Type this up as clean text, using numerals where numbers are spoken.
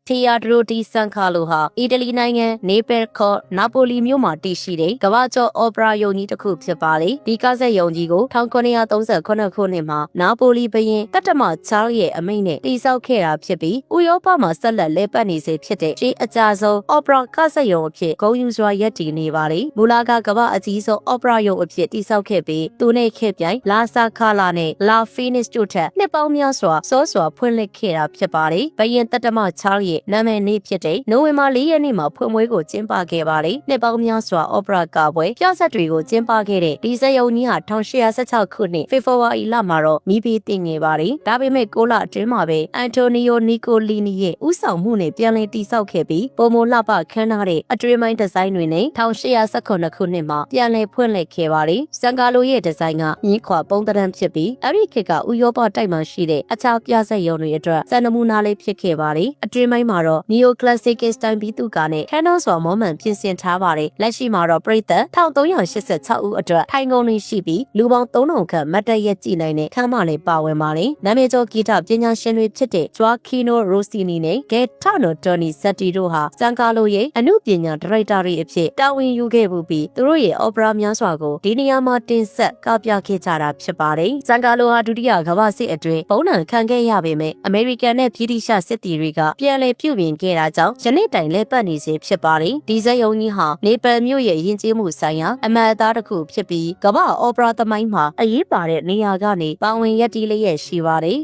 Teatro di San Carlo ဟာအီတလီနိုင်ငံနေပယ်ခေါ်နာပိုလီမြို့မှာတည်ရှိတဲ့ကမ္ဘာကျော်အော်ပရာယုံကြီးတစ်ခုဖြစ်ပါလေဒီကားဆက်ယုံကြီးကို1938ခုနှစ်မှာနာပိုလီဘရင်တတ္တမချားလ်ရဲ့အမိန့်နဲ့တည်ဆောက်ခဲ့တာဖြစ်ပြီးဥရောပမှာဆက်လက်လဲပတ်နေစေဖြစ်တဲ့ရှေးအကြဆုံးအော်ပရာကားဆက်ယုံအဖြစ်ဂုဏ်ယူစွာရပ်တည်နေပါလေမူလာကမ္ဘာအကြီးဆုံးအော်ပရာယုံအဖြစ်တည်ဆောက်ခဲ့ပြီးသူနဲ့ခေပြိုင်လာဆာခါလာနဲ့လာဖီနစ်တို့ထက်နှစ်ပေါင်းများစွာစောစွာဖွင့်လှစ်ခဲ့တာဖြစ်ပါတယ်ဘရင်တတ္တမချားလ်ရဲ့နာမည်နေ့ဖြစ်တဲ့နိုဝင်ဘာ4ရက်နေ့မှာဖွင့်ပွဲကိုကျင်းပခဲ့ပါတယ်နှစ်ပေါင်းများစွာအော်ပရာကားပွဲပြဆက်တွေကိုကျင်းပခဲ့တဲ့ဒီစက်ယုံကြီးဟာ1816ခုနှစ်ဖေဖော်ဝါရီလမှာတော့မိပြီးတင်ငယ်ပါတယ်ဒါပေမဲ့6လအတွင်းမှာပဲအန်တိုနီယိုနီကိုလီနီရဲ့ဥဆောင်မှုနဲ့ပြန်လည်တည်ဆောက်ခဲ့ပြီးပုံမလှပခမ်းနားတဲ့အတွင်းပိုင်းဒီဇိုင်းတွေနဲ့1819ခုနှစ်မှာပြန်လည်ဖွင့်လှစ်ခဲ့ပါတယ်ဇန်ကာလိုရဲ့ဒီဇိုင်းကမြင်းခွာပုံသဏ္ဍာန်ဖြစ်ပြီးအဲ့ဒီခေတ်ကဥရောပတိုက်မှာရှိတဲ့အခြားပြဆက်ယုံတွေအတွက်စံနမူနာလေးဖြစ်ခဲ့ပါတယ်အတွင်းပိုင်းမှာတော့ Neo Classic Style ဘီသူကနဲ့ခန်းတော်စွာမောမှန်ပြင်ဆင်ထားပါတယ်လက်ရှိမှာတော့ပြည်သက်1386ဦးအတွက်ထိုင်ကုန်လေးရှိပြီးလူပေါင်း3000ခန့်မတ်တက်ရက်ကြည့်နိုင်တဲ့ခန်းမလေးပါဝင်ပါတယ်နာမည်ကျော်ဂီတပညာရှင်တွေဖြစ်တဲ့ Gioacchino Rossini နဲ့ Gaetano Donizetti တို့ဟာစန်ကာလိုရဲ့အမှုပညာဒါရိုက်တာတွေအဖြစ်တာဝန်ယူခဲ့ပြီးသူတို့ရဲ့အော်ပရာများစွာကိုဒီနေရာမှာတင်ဆက်ကပြခဲ့ကြတာဖြစ်ပါတယ်စန်ကာလိုဟာဒုတိယကမ္ဘာစစ်အတွင်းပုံနှံခံခဲ့ရပေမဲ့အမေရိကန်နဲ့ဗြိတိရှစစ်သည်တွေကပြန်လည်ပြုပြင်ခဲ့တာကြောင့်ယနေ့တိုင်လဲပတ်နေစေဖြစ်ပါတယ်ဒီဇက်ယုံကြီးဟာနေပယ်မြို့ရဲ့ယဉ်ကျေးမှုဆိုင်ရာအမှတ်အသားတစ်ခုဖြစ်ပြီးကမ္ဘာအော်ပရာသမိုင်းမှာအရေးပါတဲ့နေရာကနေပါဝင်ရပ်တည်လျက်ရှိပါတယ်